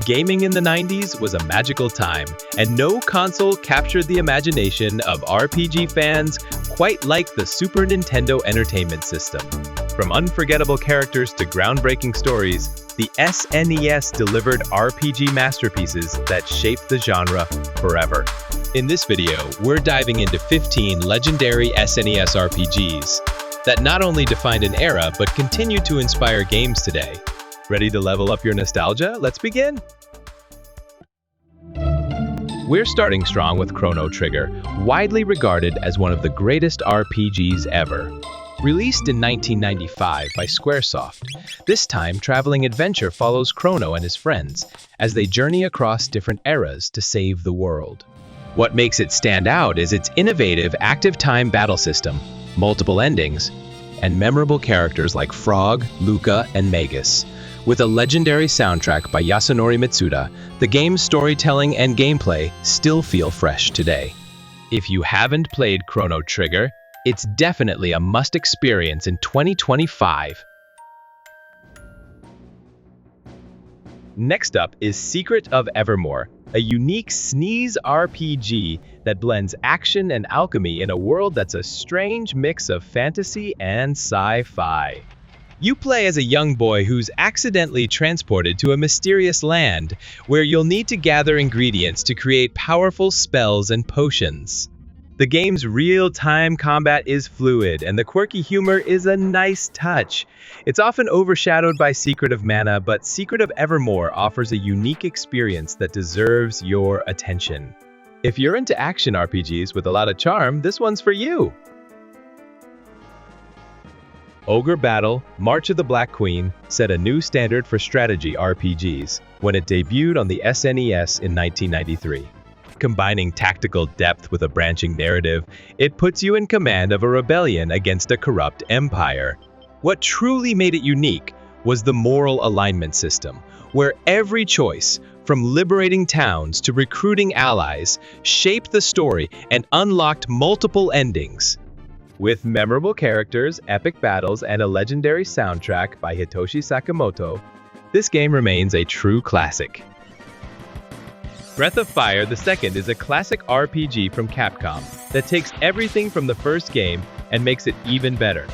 Gaming in the 90s was a magical time, and no console captured the imagination of RPG fans quite like the Super Nintendo Entertainment System. From unforgettable characters to groundbreaking stories, the SNES delivered RPG masterpieces that shaped the genre forever. In this video, we're diving into 15 legendary SNES RPGs that not only defined an era, but continue to inspire games today. Ready to level up your nostalgia? Let's begin! We're starting strong with Chrono Trigger, widely regarded as one of the greatest RPGs ever. Released in 1995 by Squaresoft, this time-traveling adventure follows Chrono and his friends as they journey across different eras to save the world. What makes it stand out is its innovative active time battle system, multiple endings, and memorable characters like Frog, Luca, and Magus. With a legendary soundtrack by Yasunori Mitsuda, the game's storytelling and gameplay still feel fresh today. If you haven't played Chrono Trigger, it's definitely a must experience in 2025. Next up is Secret of Evermore, a unique SNES RPG that blends action and alchemy in a world that's a strange mix of fantasy and sci-fi. You play as a young boy who's accidentally transported to a mysterious land where you'll need to gather ingredients to create powerful spells and potions. The game's real-time combat is fluid, and the quirky humor is a nice touch. It's often overshadowed by Secret of Mana, but Secret of Evermore offers a unique experience that deserves your attention. If you're into action RPGs with a lot of charm, this one's for you! Ogre Battle: March of the Black Queen set a new standard for strategy RPGs when it debuted on the SNES in 1993. Combining tactical depth with a branching narrative, it puts you in command of a rebellion against a corrupt empire. What truly made it unique was the moral alignment system, where every choice, from liberating towns to recruiting allies, shaped the story and unlocked multiple endings. With memorable characters, epic battles, and a legendary soundtrack by Hitoshi Sakamoto, this game remains a true classic. Breath of Fire II is a classic RPG from Capcom that takes everything from the first game and makes it even better.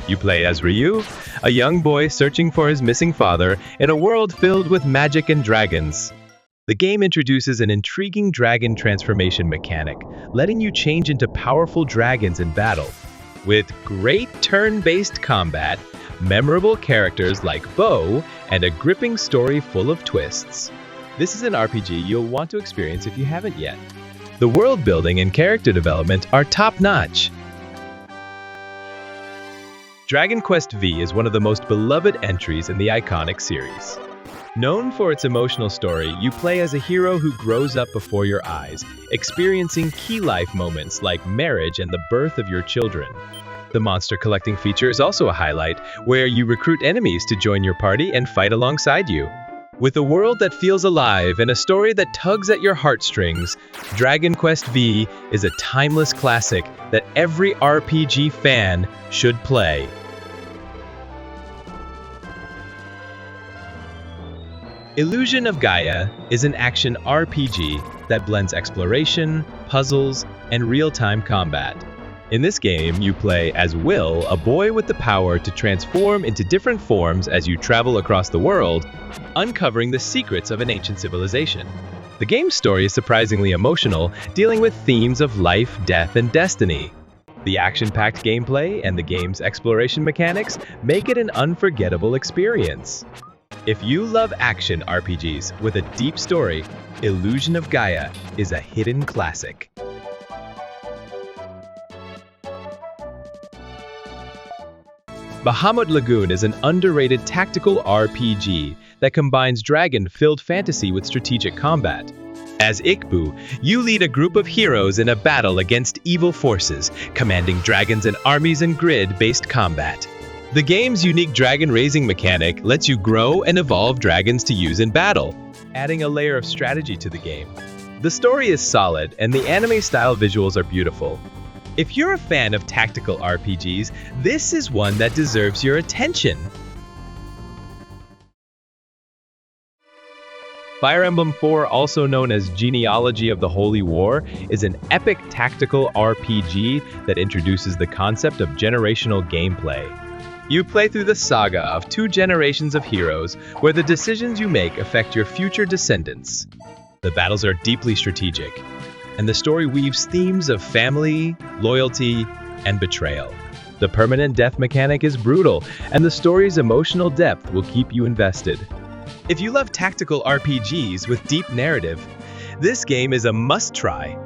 You play as Ryu, a young boy searching for his missing father in a world filled with magic and dragons. The game introduces an intriguing dragon transformation mechanic, letting you change into powerful dragons in battle. With great turn-based combat, memorable characters like Bo, and a gripping story full of twists. This is an RPG you'll want to experience if you haven't yet. The world building and character development are top-notch. Dragon Quest V is one of the most beloved entries in the iconic series. Known for its emotional story, you play as a hero who grows up before your eyes, experiencing key life moments like marriage and the birth of your children. The monster collecting feature is also a highlight, where you recruit enemies to join your party and fight alongside you. With a world that feels alive and a story that tugs at your heartstrings, Dragon Quest V is a timeless classic that every RPG fan should play. Illusion of Gaia is an action RPG that blends exploration, puzzles, and real-time combat. In this game, you play as Will, a boy with the power to transform into different forms as you travel across the world, uncovering the secrets of an ancient civilization. The game's story is surprisingly emotional, dealing with themes of life, death, and destiny. The action-packed gameplay and the game's exploration mechanics make it an unforgettable experience. If you love action RPGs with a deep story, Illusion of Gaia is a hidden classic. Bahamut Lagoon is an underrated tactical RPG that combines dragon-filled fantasy with strategic combat. As Ikbu, you lead a group of heroes in a battle against evil forces, commanding dragons and armies in grid-based combat. The game's unique dragon-raising mechanic lets you grow and evolve dragons to use in battle, adding a layer of strategy to the game. The story is solid, and the anime-style visuals are beautiful. If you're a fan of tactical RPGs, this is one that deserves your attention. Fire Emblem 4, also known as Genealogy of the Holy War, is an epic tactical RPG that introduces the concept of generational gameplay. You play through the saga of 2 generations of heroes, where the decisions you make affect your future descendants. The battles are deeply strategic, and the story weaves themes of family, loyalty, and betrayal. The permanent death mechanic is brutal, and the story's emotional depth will keep you invested. If you love tactical RPGs with deep narrative, this game is a must-try.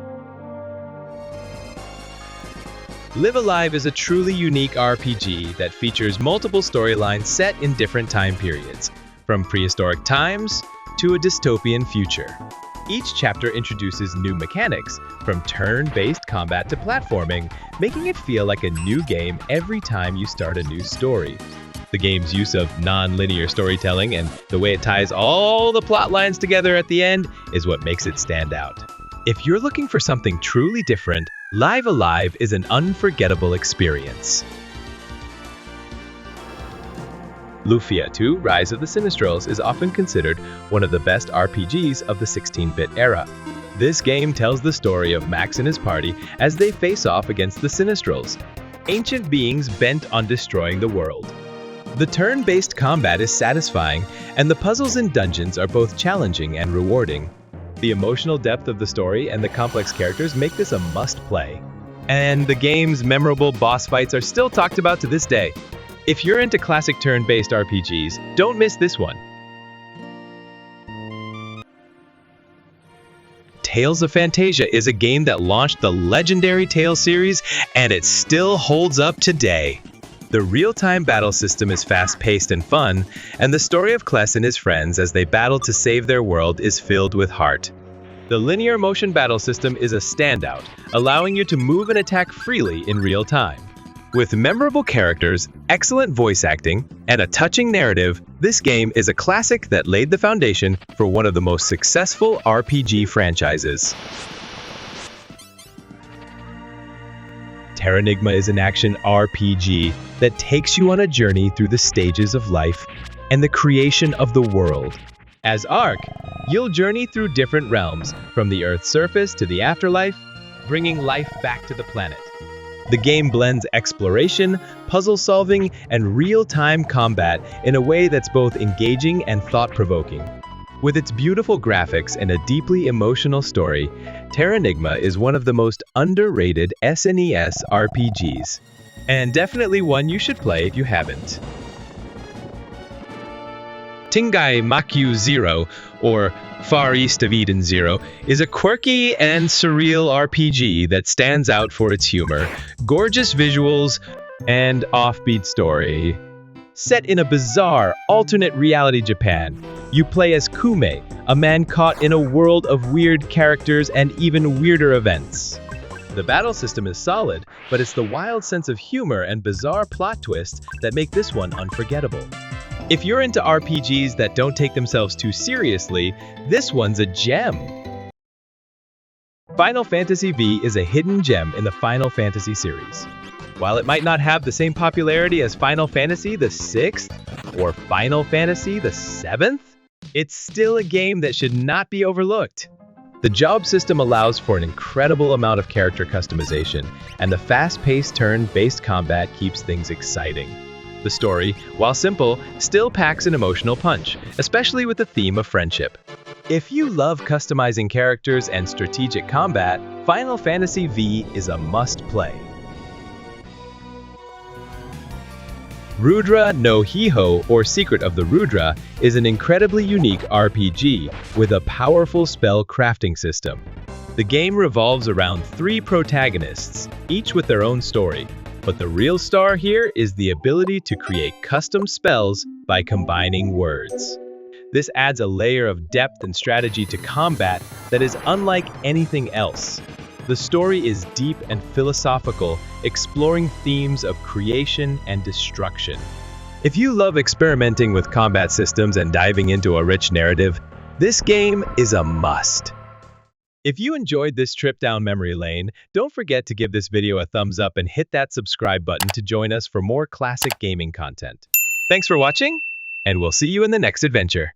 Live Alive is a truly unique RPG that features multiple storylines set in different time periods, from prehistoric times to a dystopian future. Each chapter introduces new mechanics, from turn-based combat to platforming, making it feel like a new game every time you start a new story. The game's use of non-linear storytelling and the way it ties all the plot lines together at the end is what makes it stand out. If you're looking for something truly different, Live Alive is an unforgettable experience. Lufia 2: Rise of the Sinistrals is often considered one of the best RPGs of the 16-bit era. This game tells the story of Max and his party as they face off against the Sinistrals, ancient beings bent on destroying the world. The turn-based combat is satisfying, and the puzzles and dungeons are both challenging and rewarding. The emotional depth of the story and the complex characters make this a must-play. And the game's memorable boss fights are still talked about to this day. If you're into classic turn-based RPGs, don't miss this one. Tales of Phantasia is a game that launched the legendary Tales series, and it still holds up today. The real-time battle system is fast-paced and fun, and the story of Kless and his friends as they battle to save their world is filled with heart. The linear motion battle system is a standout, allowing you to move and attack freely in real time. With memorable characters, excellent voice acting, and a touching narrative, this game is a classic that laid the foundation for one of the most successful RPG franchises. Terranigma is an action RPG that takes you on a journey through the stages of life and the creation of the world. As Ark, you'll journey through different realms, from the Earth's surface to the afterlife, bringing life back to the planet. The game blends exploration, puzzle solving, and real-time combat in a way that's both engaging and thought-provoking. With its beautiful graphics and a deeply emotional story, Terranigma is one of the most underrated SNES RPGs, and definitely one you should play if you haven't. Tengai Makyō 0, or Far East of Eden 0, is a quirky and surreal RPG that stands out for its humor, gorgeous visuals, and offbeat story. Set in a bizarre, alternate reality Japan, you play as Kume, a man caught in a world of weird characters and even weirder events. The battle system is solid, but it's the wild sense of humor and bizarre plot twists that make this one unforgettable. If you're into RPGs that don't take themselves too seriously, this one's a gem. Final Fantasy V is a hidden gem in the Final Fantasy series. While it might not have the same popularity as Final Fantasy VI or Final Fantasy VII, it's still a game that should not be overlooked. The job system allows for an incredible amount of character customization, and the fast-paced turn-based combat keeps things exciting. The story, while simple, still packs an emotional punch, especially with the theme of friendship. If you love customizing characters and strategic combat, Final Fantasy V is a must-play. Rudra no Hiho, or Secret of the Rudra, is an incredibly unique RPG with a powerful spell crafting system. The game revolves around 3 protagonists, each with their own story. But the real star here is the ability to create custom spells by combining words. This adds a layer of depth and strategy to combat that is unlike anything else. The story is deep and philosophical, exploring themes of creation and destruction. If you love experimenting with combat systems and diving into a rich narrative, this game is a must. If you enjoyed this trip down memory lane, don't forget to give this video a thumbs up and hit that subscribe button to join us for more classic gaming content. Thanks for watching, and we'll see you in the next adventure.